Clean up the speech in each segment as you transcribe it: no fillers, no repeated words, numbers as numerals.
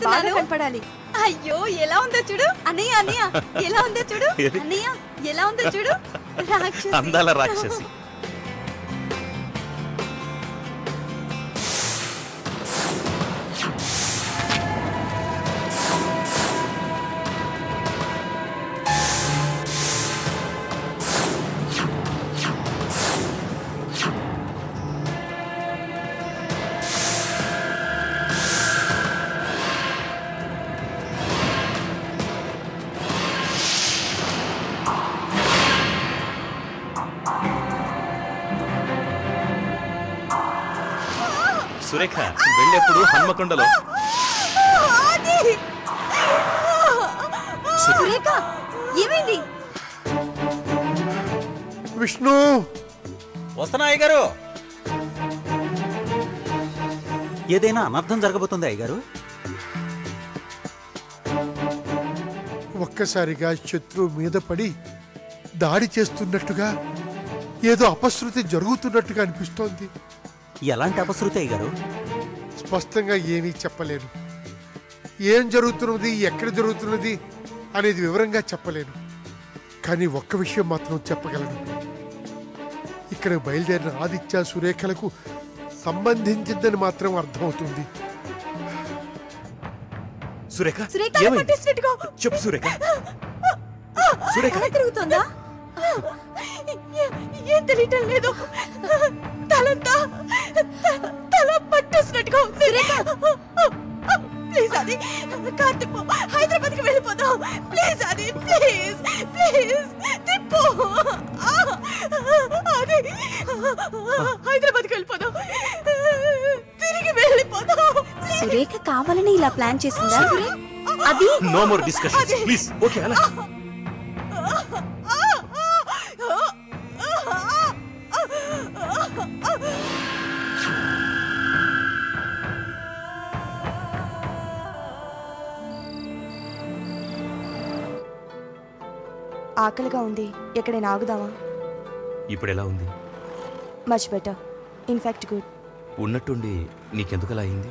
చేస్తున్నాను కనపడాలి. అయ్యో ఎలా ఉందో చూడు అన్నయ్య, అన్నయ్య ఎలా ఉందో చూడు అన్నయ్య, ఎలా ఉందో చూడు రాక్షసి, అందాల రాక్షసి. సురేఖ వెళ్ళేప్పుడు హన్మకొండలో. సురేఖ ఏమైంది? విష్ణు వస్తున్నా అయ్యగారు. ఏదైనా అనర్థం జరగబోతుంది అయ్యగారు. ఒక్కసారిగా శత్రువు మీద పడి దాడి చేస్తున్నట్టుగా ఏదో అపశృతి జరుగుతున్నట్టుగా అనిపిస్తోంది. ఎలాంటి అపశృతి అయ్యగారు? స్పష్టంగా ఏమీ చెప్పలేను. ఏం జరుగుతున్నది, ఎక్కడ జరుగుతున్నది అనేది వివరంగా చెప్పలేను. కానీ ఒక్క విషయం మాత్రం చెప్పగలను. ఇక్కడ బయలుదేరిన ఆదిత్య సురేఖలకు సంబంధించిందని మాత్రం అర్థమవుతుంది. సురేఖ చెప్పు సురేఖ. సురేఖ తిరుగుతుందా? ఏం తెలియటం లేదు. తలంతా తల పట్టేసినట్టుగా ఉంది. ప్లీజ్ అది కార్తిక్ హైదరాబాద్ కి వెళ్ళిపోదాం. ప్లీజ్ అది ప్లీజ్ ప్లీజ్ తిప్పు. అది హైదరాబాద్ కి వెళ్ళిపోదాం, తిరిగి వెళ్ళిపోదాం. సురేఖ కావాలని ఇలా ప్లాన్ చేసిందా? అది no more discussions please. Okay అలా ఆకలిగా ఉంది, ఎక్కడైనా ఆగుదామా? ఇప్పుడు ఎలా ఉంది? Much better, in fact good. ఉన్నట్టుండి నీకెందుకలా అయింది?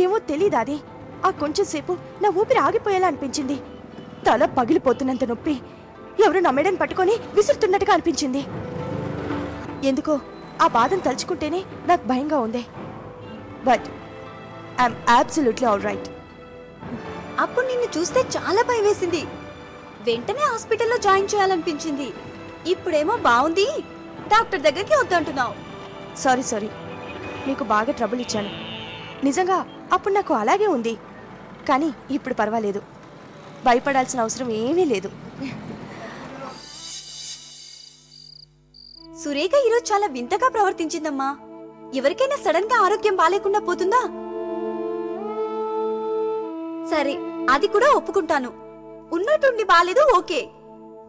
ఏమో తెలీదా? అది ఆ కొంచెం సేపు నా ఊపిరి ఆగిపోయేలా అనిపించింది. తల పగిలిపోతున్నంత నొప్పి, ఎవరు నా మెడని పట్టుకొని విసురుతున్నట్టుగా అనిపించింది. ఎందుకో ఆ బాధను తలుచుకుంటేనే నాకు భయంగా ఉంది. But I'm absolutely all right. అప్పుడు నిన్ను చూస్తే చాలా భయం వేసింది. వెంటనే హాస్పిటల్లో జాయిన్ చేయాలనిపించింది. ఇప్పుడేమో బాగుంది, డాక్టర్ దగ్గరికి వద్దంటున్నావు. సారీ సారీ, నీకు బాగా ట్రబుల్ ఇచ్చాను. నిజంగా అప్పుడు నాకు అలాగే ఉంది, కానీ ఇప్పుడు పర్వాలేదు. భయపడాల్సిన అవసరం ఏమీ లేదు. సురేఖ ఈరోజు చాలా వింతగా ప్రవర్తించిందమ్మా. ఎవరికైనా సడన్ గా ఆరోగ్యం బాలేకుండా పోతుందా? సరే, అది కూడా ఒప్పుకుంటాను. ఉన్నట్టుండి బాలేదు ఓకే,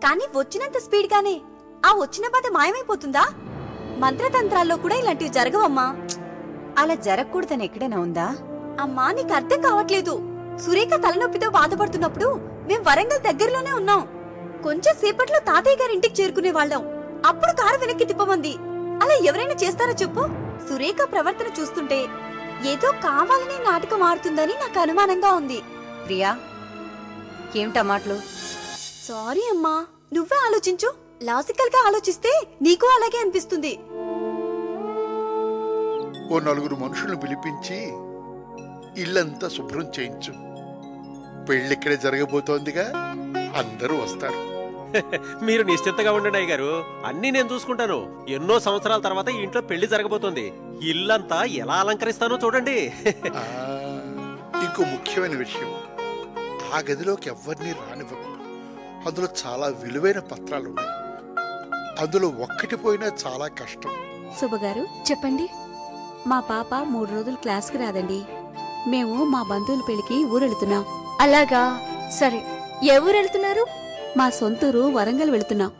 కానీ వచ్చినంత స్పీడ్ గానే ఆ వచ్చిన బాధ మాయమైపోతుందా? మంత్రతంత్రాల్లో కూడా ఇలాంటివి జరగవమ్మా. అలా జరగకూడదని ఎక్కడైనా ఉందా? అమ్మా నీకు అర్థం కావట్లేదు. సురేఖ తలనొప్పితో బాధపడుతున్నప్పుడు మేం వరంగల్ దగ్గరలోనే ఉన్నాం. కొంచెం సేపట్లో తాతయ్య గారి ఇంటికి చేరుకునే వాళ్ళం. అప్పుడు కారు వెనక్కి తిప్పమంది. అలా ఎవరైనా చేస్తారో చెప్పు? సురేఖ ప్రవర్తన చూస్తుంటే ఏదో కావాలని నాటకం ఆడుతుందని నాకు అనుమానంగా ఉంది. ప్రియా, ఏమిటా మాటలు? సారీ అమ్మా, నువ్వే ఆలోచించు. లాజికల్ గా ఆలోచిస్తే నీకు అలాగే అనిపిస్తుంది. ఓ నలుగురు మనుషులను పిలిపించి ఇల్లంతా శుభ్రం చేయించు. పెళ్ళిక్కడే జరగబోతోందిగా, అందరూ వస్తారు. మీరు నిశ్చింతగా ఉండండి అయ్యగారు, అన్ని నేను చూసుకుంటాను. ఎన్నో సంవత్సరాల తర్వాత ఈ ఇంట్లో పెళ్లి జరగబోతోంది. ఇల్లంతా ఎలా అలంకరిస్తానో చూడండి. ఇంకో ముఖ్యమైన విషయం, ఆ గదిలోకి ఎవరిని రానివ్వకు. అందులో చాలా విలువైన పత్రాలు ఉన్నాయి. అందులో ఒక్కటి పోయినా చాలా కష్టం. శుభగారు చెప్పండి. మా పాప 3 రోజులు క్లాస్కి రాదండి. మేము మా బంధువుల పెళ్లికి ఊరెళ్తున్నాం. అలాగా, సరే. ఏ ఊరు వెళ్తున్నారు? మా సొంతూరు వరంగల్ వెళుతున్నాం.